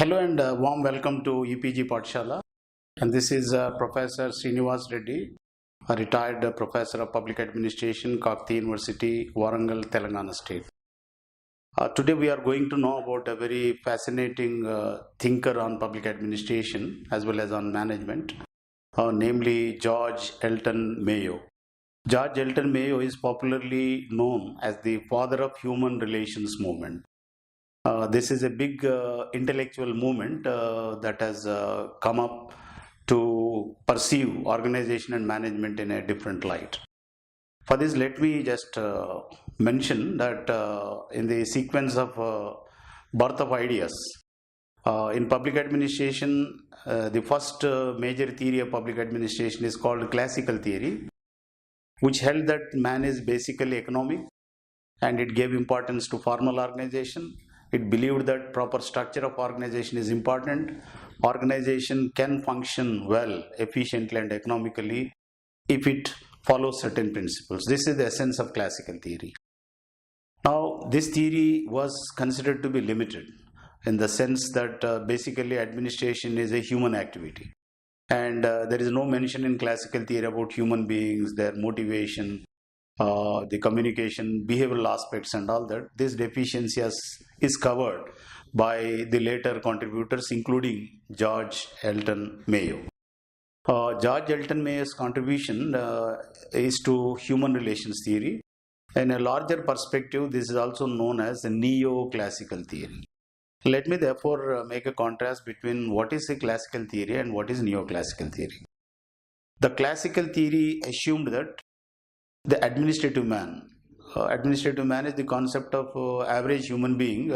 Hello and warm welcome to EPG Pathshala. And this is Professor Srinivas Reddy, a retired professor of public administration, Kakti University, Warangal, Telangana State. Today we are going to know about a very fascinating thinker on public administration as well as on management, namely George Elton Mayo. George Elton Mayo is popularly known as the father of human relations movement. This is a big intellectual movement that has come up to perceive organization and management in a different light. For this, let me just mention that in the sequence of birth of ideas, in public administration, the first major theory of public administration is called classical theory, which held that man is basically economic and it gave importance to formal organization. It believed that proper structure of organization is important. Organization can function well, efficiently and economically if it follows certain principles. This is the essence of classical theory. Now, this theory was considered to be limited in the sense that basically administration is a human activity. And there is no mention in classical theory about human beings, their motivation, the communication, behavioral aspects and all that. This deficiency is covered by the later contributors, including George Elton Mayo. George Elton Mayo's contribution is to human relations theory. In a larger perspective, this is also known as the neoclassical theory. Let me therefore make a contrast between what is a classical theory and what is neoclassical theory. The classical theory assumed that the administrative man is the concept of average human being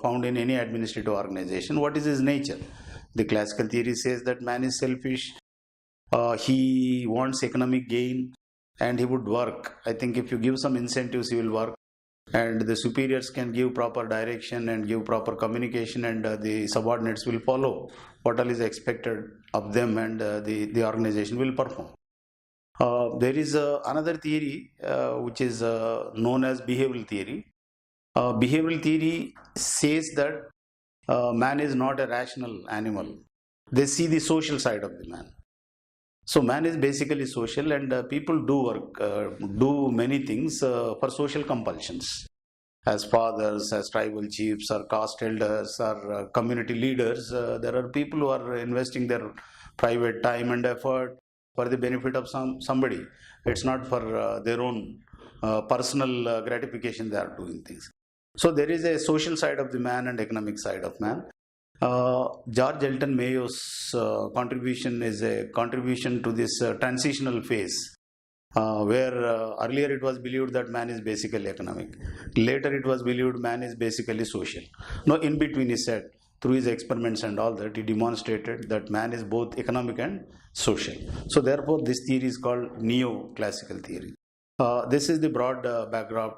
found in any administrative organization. What is his nature? The classical theory says that man is selfish, he wants economic gain and he would work. I think if you give some incentives, he will work, and the superiors can give proper direction and give proper communication, and the subordinates will follow what all is expected of them, and the organization will perform. There is another theory which is known as behavioral theory. Behavioral theory says that man is not a rational animal. They see the social side of the man. So man is basically social, and people do work, do many things for social compulsions. As fathers, as tribal chiefs, or caste elders, or community leaders, there are people who are investing their private time and effort for the benefit of somebody. It's not for their own personal gratification they are doing things. So there is a social side of the man and economic side of man. George Elton Mayo's contribution is a contribution to this transitional phase where earlier it was believed that man is basically economic. Later it was believed man is basically social. No, in between he said, through his experiments and all that, he demonstrated that man is both economic and social. So therefore this theory is called neoclassical theory. This is the broad background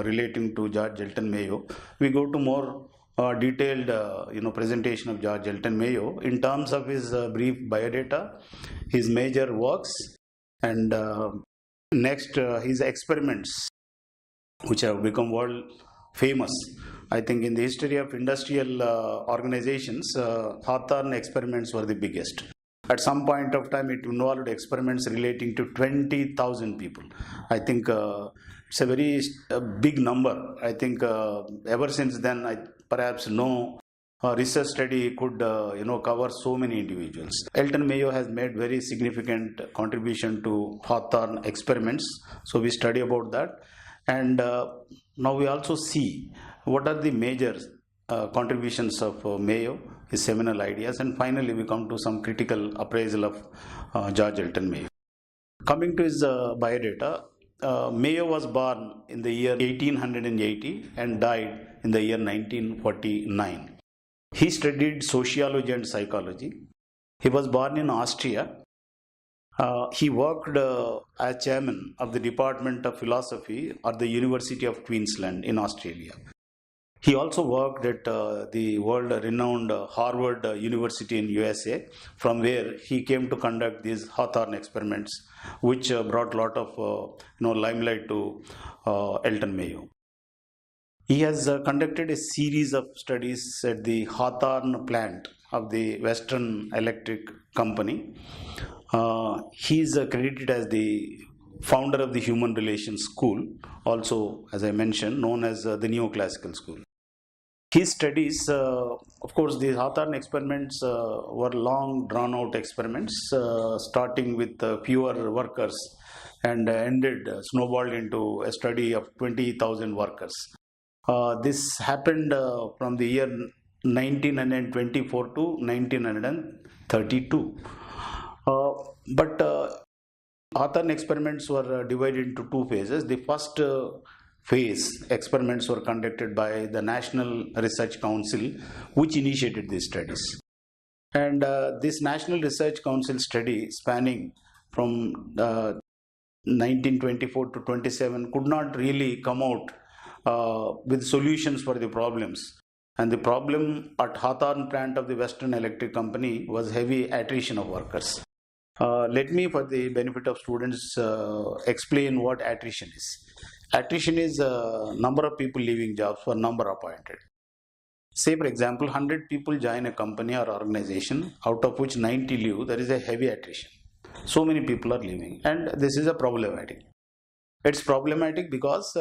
relating to George Elton Mayo. We go to more detailed presentation of George Elton Mayo in terms of his brief biodata, his major works, and next his experiments, which have become world famous. I think in the history of industrial organizations, Hawthorne experiments were the biggest. At some point of time, it involved experiments relating to 20,000 people. I think it's a very big number. I think ever since then, perhaps no research study could cover so many individuals. Elton Mayo has made very significant contribution to Hawthorne experiments. So we study about that. And now we also see what are the major contributions of Mayo, his seminal ideas, and finally we come to some critical appraisal of George Elton Mayo. Coming to his biodata, Mayo was born in the year 1880 and died in the year 1949. He studied sociology and psychology. He was born in Austria. He worked as chairman of the Department of Philosophy at the University of Queensland in Australia. He also worked at the world-renowned Harvard University in USA, from where he came to conduct these Hawthorne experiments, which brought a lot of limelight to Elton Mayo. He has conducted a series of studies at the Hawthorne plant of the Western Electric Company. He is credited as the founder of the Human Relations School, also, as I mentioned, known as the Neoclassical School. His studies, of course, the Hawthorne experiments were long drawn out experiments, starting with fewer workers and snowballed into a study of 20,000 workers. This happened from the year 1924 to 1932. But Hawthorne experiments were divided into two phases. The first phase experiments were conducted by the National Research Council, which initiated these studies. And this National Research Council study, spanning from 1924 to 27, could not really come out with solutions for the problems. And the problem at Hawthorne plant of the Western Electric Company was heavy attrition of workers. Let me, for the benefit of students, explain what attrition is. Attrition is number of people leaving jobs for number appointed. Say, for example, 100 people join a company or organization, out of which 90 leave. There is a heavy attrition. So many people are leaving, and this is a problematic. It's problematic because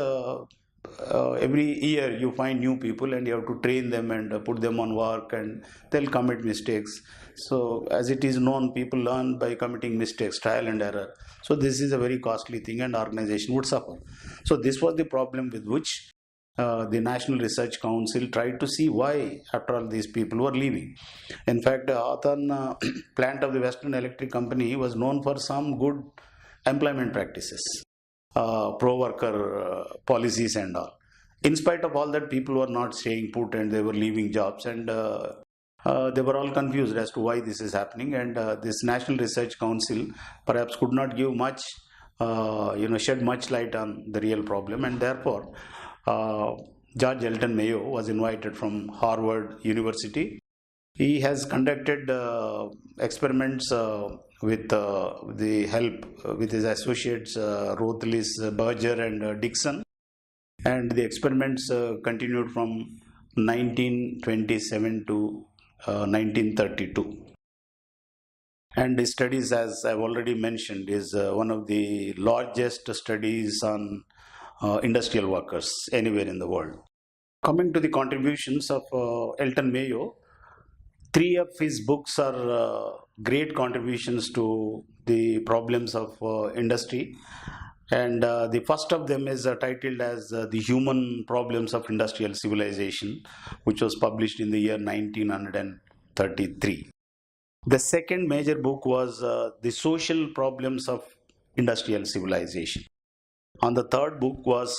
every year you find new people and you have to train them and put them on work, and they'll commit mistakes. So as it is known, people learn by committing mistakes, trial and error. So this is a very costly thing and organization would suffer. So this was the problem with which the National Research Council tried to see why after all these people were leaving. In fact, the Hawthorne plant of the Western Electric Company was known for some good employment practices, pro-worker policies and all. In spite of all that, people were not staying put and they were leaving jobs, and they were all confused as to why this is happening. And this National Research Council perhaps could not give much, shed much light on the real problem, and therefore George Elton Mayo was invited from Harvard University. He has conducted experiments with the help with his associates Rothlis, Berger and Dixon, and the experiments continued from 1927 to 1932. And the studies, as I've already mentioned, is one of the largest studies on industrial workers anywhere in the world. Coming to the contributions of Elton Mayo, three of his books are great contributions to the problems of industry. And the first of them is titled as The Human Problems of Industrial Civilization, which was published in the year 1933. The second major book was The Social Problems of Industrial Civilization. And the third book was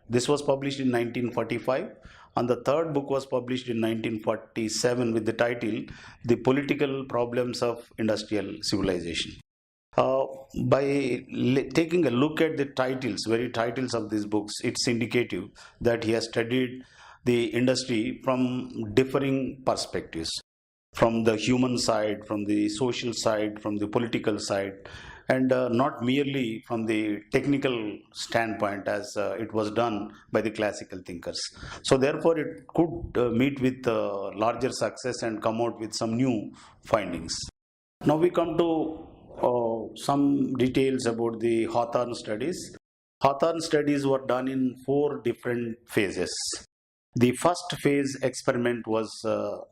this was published in 1945. And the third book was published in 1947 with the title The Political Problems of Industrial Civilization. By taking a look at the very titles of these books, it's indicative that he has studied the industry from differing perspectives, from the human side, from the social side, from the political side, and not merely from the technical standpoint as it was done by the classical thinkers. So therefore it could meet with larger success and come out with some new findings. Now we come to some details about the Hawthorne studies. Hawthorne studies were done in 4 different phases. The first phase experiment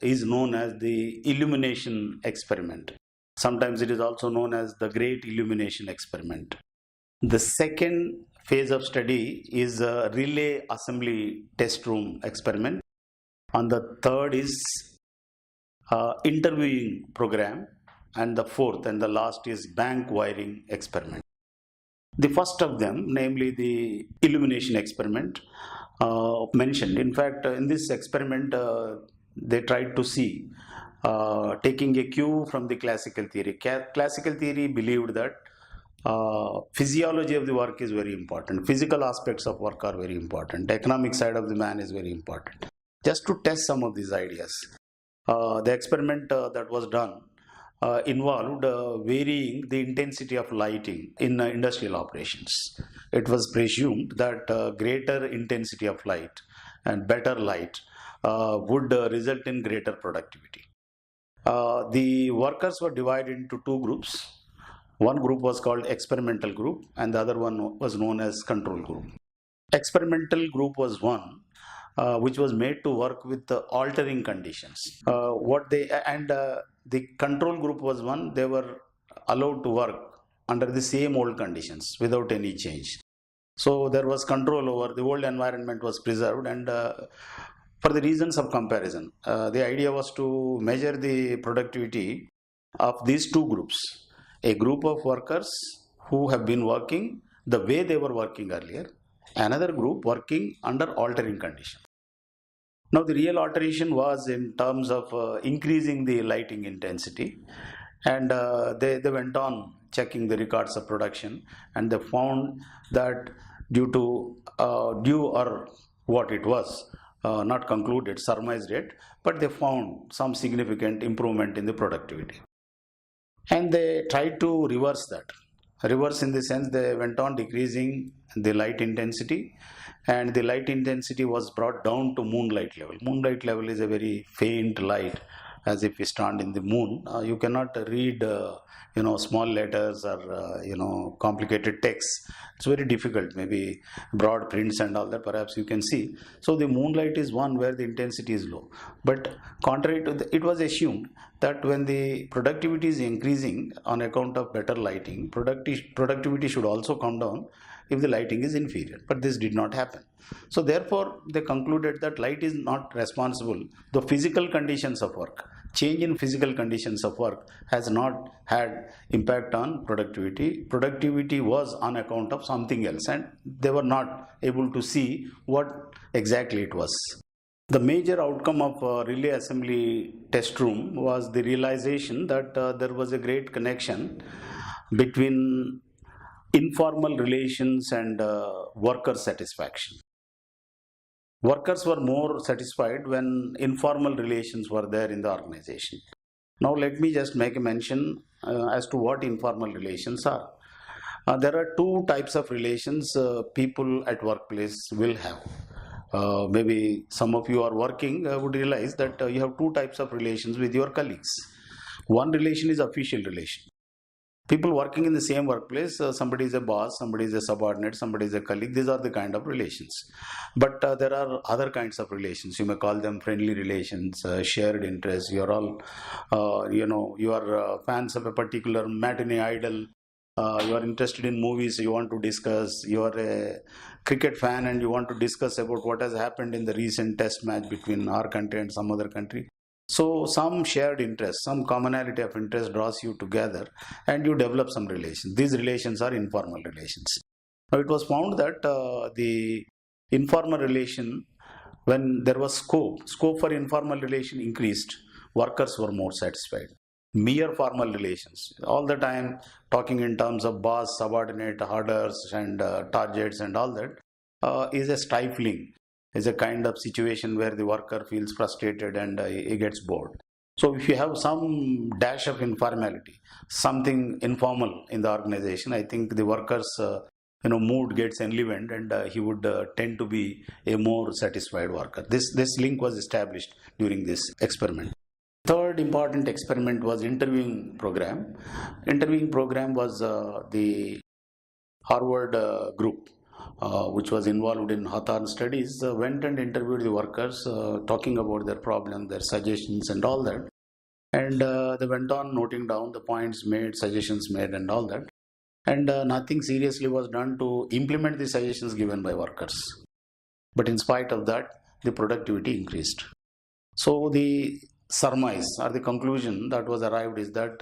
is known as the illumination experiment. Sometimes it is also known as the Great Illumination Experiment. The second phase of study is a relay assembly test room experiment. And the third is interviewing program. And the fourth and the last is bank wiring experiment. The first of them, namely the illumination experiment, mentioned. In fact, in this experiment, they tried to see, taking a cue from the classical theory. Classical theory believed that physiology of the work is very important. Physical aspects of work are very important. The economic side of the man is very important. Just to test some of these ideas, the experiment that was done involved varying the intensity of lighting in industrial operations. It was presumed that greater intensity of light and better light would result in greater productivity. The workers were divided into two groups. One group was called experimental group and the other one was known as control group. Experimental group was one which was made to work with the altering conditions. The control group was one, they were allowed to work under the same old conditions without any change. So there was control over the old environment was preserved, and for the reasons of comparison, the idea was to measure the productivity of these two groups. A group of workers who have been working the way they were working earlier, another group working under altering conditions. Now the real alteration was in terms of increasing the lighting intensity, and they went on checking the records of production, and they found that due or what it was, not concluded, surmised it, but they found some significant improvement in the productivity. And they tried to reverse that. Reverse in the sense they went on decreasing the light intensity, and the light intensity was brought down to moonlight level. Moonlight level is a very faint light, as if we stand in the moon. You cannot read small letters or complicated text. It's very difficult, maybe broad prints and all that perhaps you can see. So the moonlight is one where the intensity is low, but contrary to it was assumed that when the productivity is increasing on account of better lighting, productivity should also come down if the lighting is inferior, but this did not happen. So therefore they concluded that light is not responsible. The physical conditions of work, change in physical conditions of work has not had impact on productivity. Productivity was on account of something else, and they were not able to see what exactly it was. The major outcome of relay assembly test room was the realization that there was a great connection between informal relations and worker satisfaction. Workers were more satisfied when informal relations were there in the organization. Now let me just make a mention as to what informal relations are. There are two types of relations people at workplace will have. Maybe some of you are working would realize that you have two types of relations with your colleagues. One relation is official relation. People working in the same workplace, somebody is a boss, somebody is a subordinate, somebody is a colleague. These are the kind of relations. But there are other kinds of relations. You may call them friendly relations, shared interests. You are all, you are fans of a particular matinee idol. You are interested in movies, you want to discuss. You are a cricket fan and you want to discuss about what has happened in the recent test match between our country and some other country. So some shared interest, some commonality of interest draws you together and you develop some relations. These relations are informal relations. Now it was found that the informal relation, when there was scope for informal relation increased, workers were more satisfied. Mere formal relations, all the time talking in terms of boss, subordinate, orders and targets and all that is a stifling, is a kind of situation where the worker feels frustrated and he gets bored. So if you have some dash of informality, something informal in the organization, I think the worker's mood gets enlivened and he would tend to be a more satisfied worker. This link was established during this experiment. Third important experiment was interviewing program. Interviewing program was the Harvard group which was involved in Hawthorne studies went and interviewed the workers talking about their problem, their suggestions and all that. And they went on noting down the points made, suggestions made and all that. And nothing seriously was done to implement the suggestions given by workers. But in spite of that, the productivity increased. So the surmise or the conclusion that was arrived is that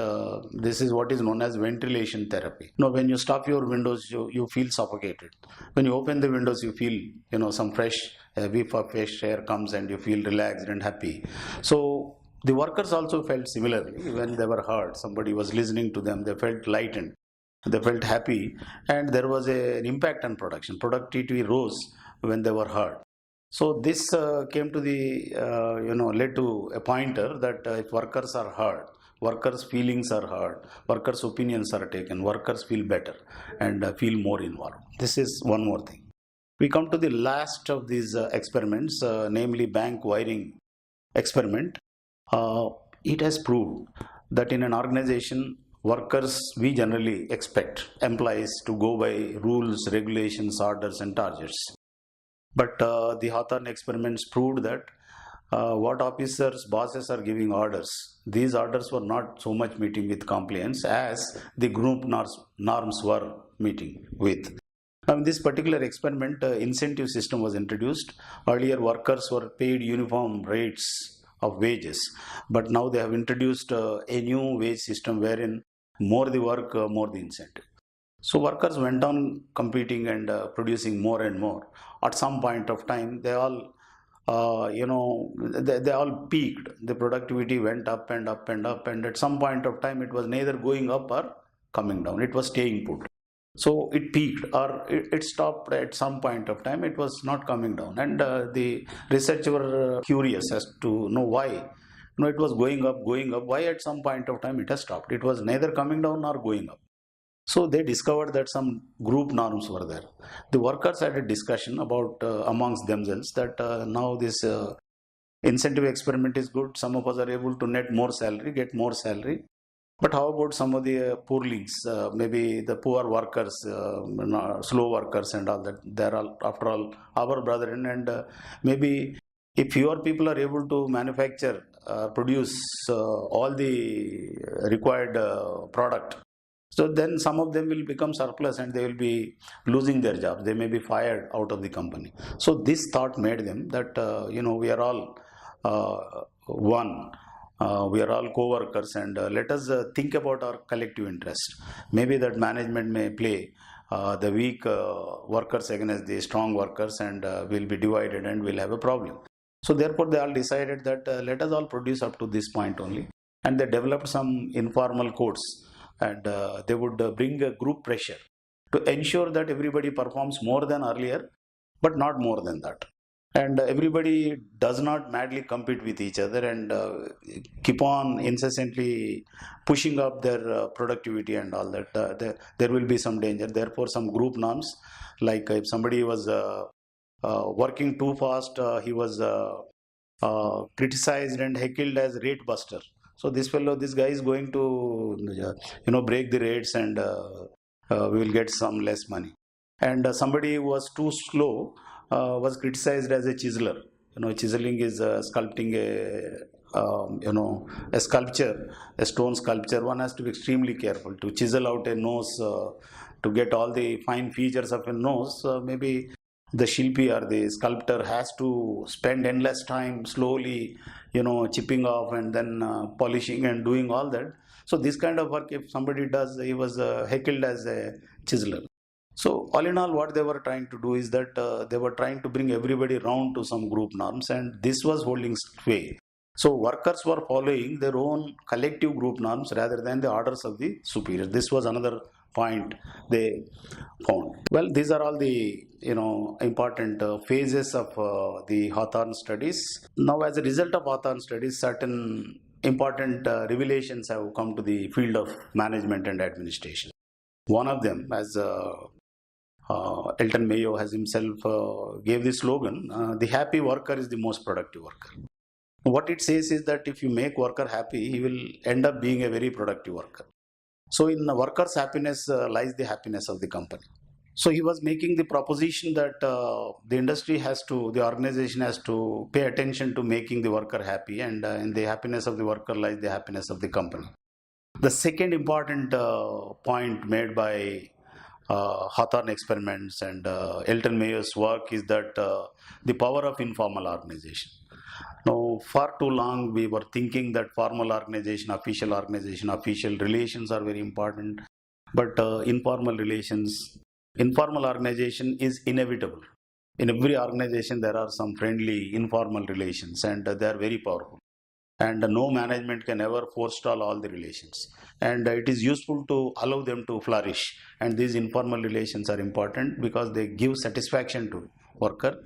this is what is known as ventilation therapy. When you stop your windows, you feel suffocated. When you open the windows, you feel some fresh whiff of fresh air comes and you feel relaxed and happy. So the workers also felt similarly when they were heard. Somebody was listening to them. They felt lightened. They felt happy, and there was an impact on production. Productivity rose when they were heard. So this came to the, led to a pointer that if workers are heard, workers' feelings are heard, workers' opinions are taken, workers feel better and feel more involved. This is one more thing. We come to the last of these experiments, namely bank wiring experiment. Uh, it has proved that in an organization, workers, we generally expect employees to go by rules, regulations, orders, and targets. But the Hawthorne experiments proved that what officers, bosses are giving orders, these orders were not so much meeting with compliance as the group norms were meeting with. Now, in this particular experiment, incentive system was introduced. Earlier, workers were paid uniform rates of wages, but now they have introduced a new wage system wherein more the work, more the incentive. So workers went on competing and producing more and more. At some point of time, they all, they all peaked. The productivity went up and up and up, and at some point of time, it was neither going up or coming down. It was staying put. So it peaked or it stopped at some point of time. It was not coming down, and the researchers were curious as to know why. It was going up, going up. Why at some point of time it has stopped? It was neither coming down nor going up. So they discovered that some group norms were there. The workers had a discussion about amongst themselves that now this incentive experiment is good. Some of us are able to net more salary, get more salary. But how about some of the poorlings, maybe the poor workers, slow workers and all that? They're all, after all, our brethren, and maybe if fewer people are able to manufacture, produce all the required product, so then some of them will become surplus and they will be losing their jobs. They may be fired out of the company. So this thought made them that, we are all one. We are all co-workers, and let us think about our collective interest. Maybe that management may play the weak workers against the strong workers, and will be divided and will have a problem. So therefore they all decided that let us all produce up to this point only, and they developed some informal codes, and they would bring a group pressure to ensure that everybody performs more than earlier, but not more than that. And everybody does not madly compete with each other and keep on incessantly pushing up their productivity and all that. There will be some danger. Therefore, some group norms, like if somebody was working too fast, he was criticized and heckled as rate buster. So this guy is going to, break the rates, and we will get some less money. And somebody who was too slow was criticized as a chiseler. Chiseling is sculpting a sculpture, a stone sculpture. One has to be extremely careful to chisel out a nose, to get all the fine features of a nose. Maybe the shilpi or the sculptor has to spend endless time slowly, chipping off and then polishing and doing all that. So this kind of work, if somebody does, he was heckled as a chiseler. So all in all, what they were trying to do is that they were trying to bring everybody round to some group norms, and this was holding sway. So workers were following their own collective group norms rather than the orders of the superior. This was another point they found. Well, these are all the important phases of the Hawthorne studies. Now, as a result of Hawthorne studies, certain important revelations have come to the field of management and administration. One of them, as Elton Mayo has himself gave the slogan, the happy worker is the most productive worker. What it says is that if you make worker happy, he will end up being a very productive worker. So in the worker's happiness lies the happiness of the company. So he was making the proposition that the organization has to pay attention to making the worker happy, and in the happiness of the worker lies the happiness of the company. The second important point made by Hawthorne experiments and Elton Mayo's work is that the power of informal organization. Now, far too long we were thinking that formal organization, official relations are very important, but informal organization is inevitable. In every organization there are some friendly informal relations, and they are very powerful. And no management can ever forestall all the relations. And it is useful to allow them to flourish. And these informal relations are important because they give satisfaction to worker,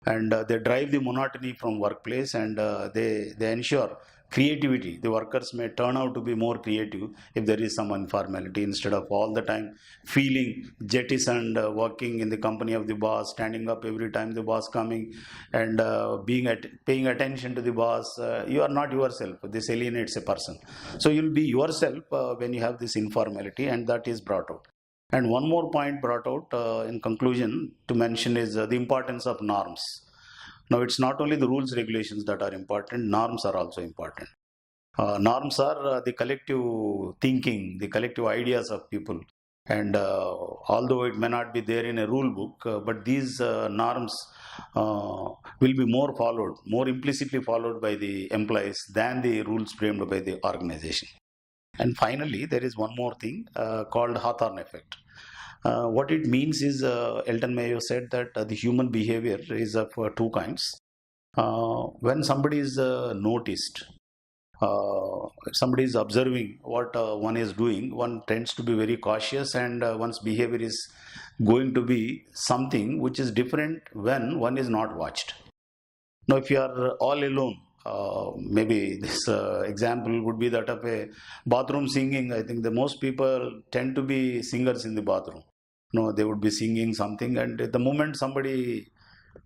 and they drive the monotony from workplace, and they ensure creativity. The workers may turn out to be more creative if there is some informality, instead of all the time feeling jettisoned, working in the company of the boss, standing up every time the boss coming, and paying attention to the boss. You are not yourself. This alienates a person. So you'll be yourself when you have this informality, and that is brought out. And one more point brought out in conclusion to mention is the importance of norms. Now, it's not only the rules regulations that are important, norms are also important. Norms are the collective thinking, the collective ideas of people. And although it may not be there in a rule book, but these norms will be more followed, more implicitly followed by the employees than the rules framed by the organization. And finally, there is one more thing called Hawthorne effect. What it means is, Elton Mayo said that the human behavior is of two kinds. When somebody is noticed, somebody is observing what one is doing, one tends to be very cautious, and one's behavior is going to be something which is different when one is not watched. Now, if you are all alone, maybe this example would be that of a bathroom singing. I think the most people tend to be singers in the bathroom. No, they would be singing something, and the moment somebody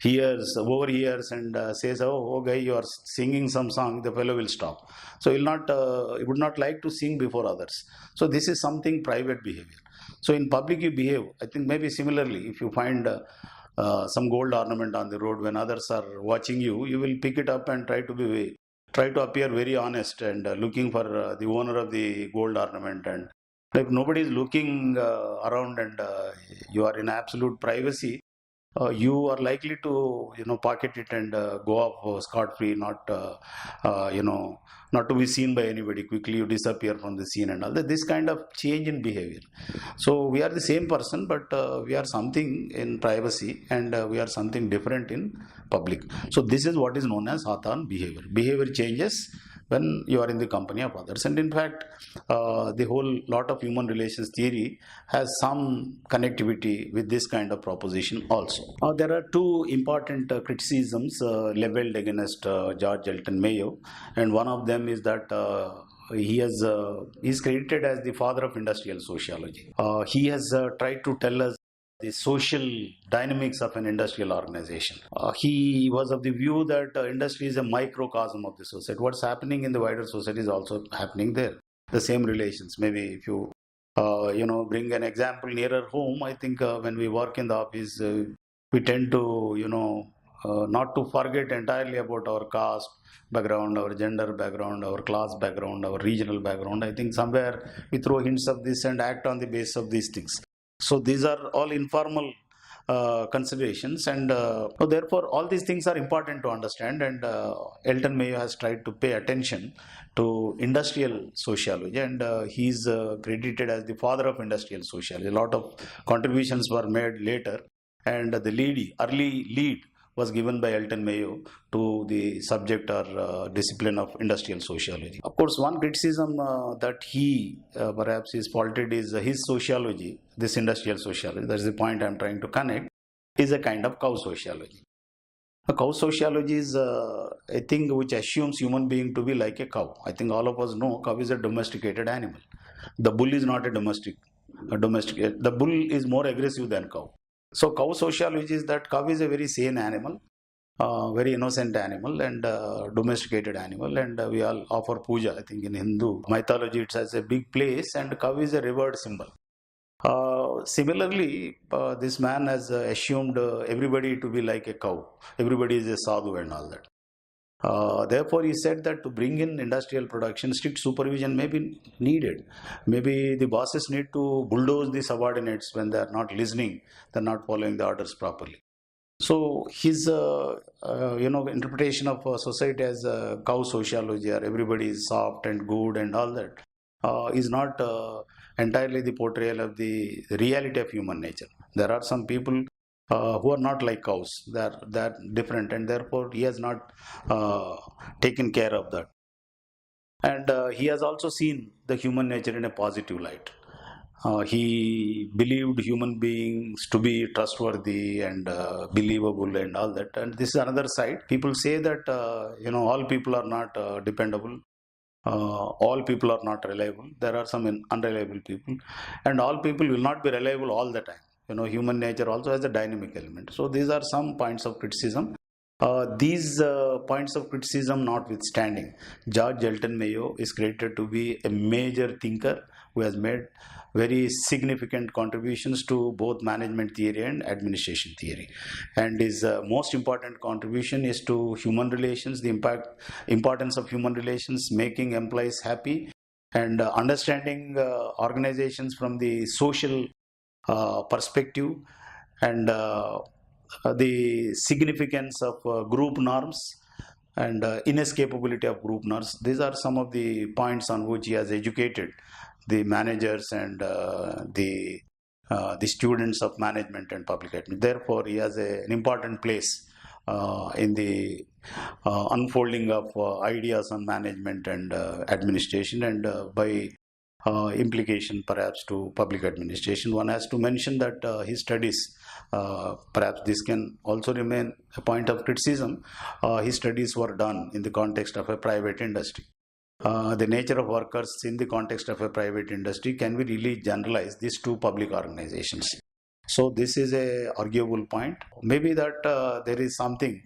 overhears and says, "Oh, guy, you are singing some song," the fellow will stop. So he would not like to sing before others. So this is something private behavior. So in public you behave. I think maybe similarly, if you find some gold ornament on the road when others are watching you, you will pick it up and try to appear very honest and looking for the owner of the gold ornament. And if nobody is looking around and you are in absolute privacy, you are likely to pocket it and go off scot free, not to be seen by anybody. Quickly you disappear from the scene and all that. This kind of change in behavior. So we are the same person, but we are something in privacy, and we are something different in public. So this is what is known as Hawthorne behavior. Behavior changes when you are in the company of others. And in fact, the whole lot of human relations theory has some connectivity with this kind of proposition also. There are two important criticisms leveled against George Elton Mayo, and one of them is that he is credited as the father of industrial sociology. He has tried to tell us the social dynamics of an industrial organization. He was of the view that industry is a microcosm of the society. What's happening in the wider society is also happening there. The same relations. Maybe if you bring an example nearer home, I think when we work in the office, we tend to not to forget entirely about our caste background, our gender background, our class background, our regional background. I think somewhere we throw hints of this and act on the basis of these things. So these are all informal considerations, and therefore all these things are important to understand. And Elton Mayo has tried to pay attention to industrial sociology, and he is credited as the father of industrial sociology. A lot of contributions were made later, and the early lead was given by Elton Mayo to the subject or discipline of industrial sociology. Of course, one criticism that he perhaps is faulted is his sociology, this industrial sociology, that is the point I am trying to connect, is a kind of cow sociology. A cow sociology is a thing which assumes human being to be like a cow. I think all of us know cow is a domesticated animal. The bull is not a domesticated. The bull is more aggressive than cow. So cow sociology is that cow is a very sane animal, very innocent animal, and domesticated animal, and we all offer puja. I think in Hindu mythology it has a big place, and cow is a revered symbol. Similarly, this man has assumed everybody to be like a cow. Everybody is a sadhu and all that. Therefore, he said that to bring in industrial production, strict supervision may be needed. Maybe the bosses need to bulldoze the subordinates when they are not listening, they are not following the orders properly. So his interpretation of society as cow sociology, or everybody is soft and good and all that, is not entirely the portrayal of the reality of human nature. There are some people who are not like cows. They're different, and therefore he has not taken care of that. And he has also seen the human nature in a positive light. He believed human beings to be trustworthy and believable and all that. And this is another side. People say that all people are not dependable. all people are not reliable. There are some unreliable people, and all people will not be reliable all the time. Human nature also has a dynamic element. So these are some points of criticism. These points of criticism notwithstanding, George Elton Mayo is credited to be a major thinker who has made very significant contributions to both management theory and administration theory. And his most important contribution is to human relations, the importance of human relations, making employees happy, and understanding organizations from the social perspective, and the significance of group norms, and inescapability of group norms. These are some of the points on which he has educated the managers and the students of management and public admin. Therefore, he has an important place in the unfolding of ideas on management and administration, and by implication perhaps to public administration. One has to mention that his studies, perhaps this can also remain a point of criticism, his studies were done in the context of a private industry. The nature of workers in the context of a private industry, can we really generalize these two public organizations? So this is a arguable point. Maybe that there is something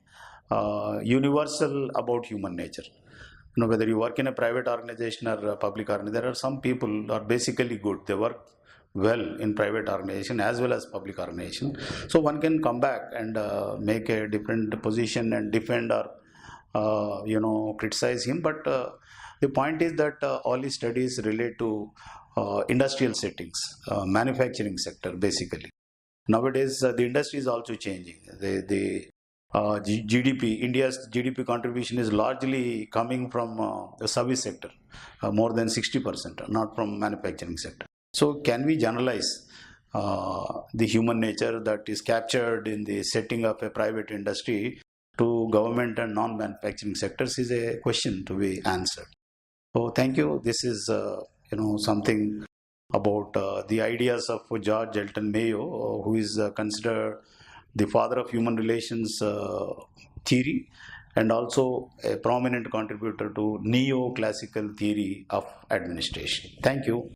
universal about human nature. Whether you work in a private organization or a public organization, there are some people who are basically good. They work well in private organization as well as public organization. So one can come back and make a different position and defend or criticize him. But the point is that all his studies relate to industrial settings, manufacturing sector basically. Nowadays, the industry is also changing. The GDP, India's GDP contribution is largely coming from the service sector, more than 60%, not from manufacturing sector. So can we generalize the human nature that is captured in the setting of a private industry to government and non-manufacturing sectors is a question to be answered. So thank you. This is something about the ideas of George Elton Mayo, who is considered the father of human relations theory, and also a prominent contributor to neoclassical theory of administration. Thank you.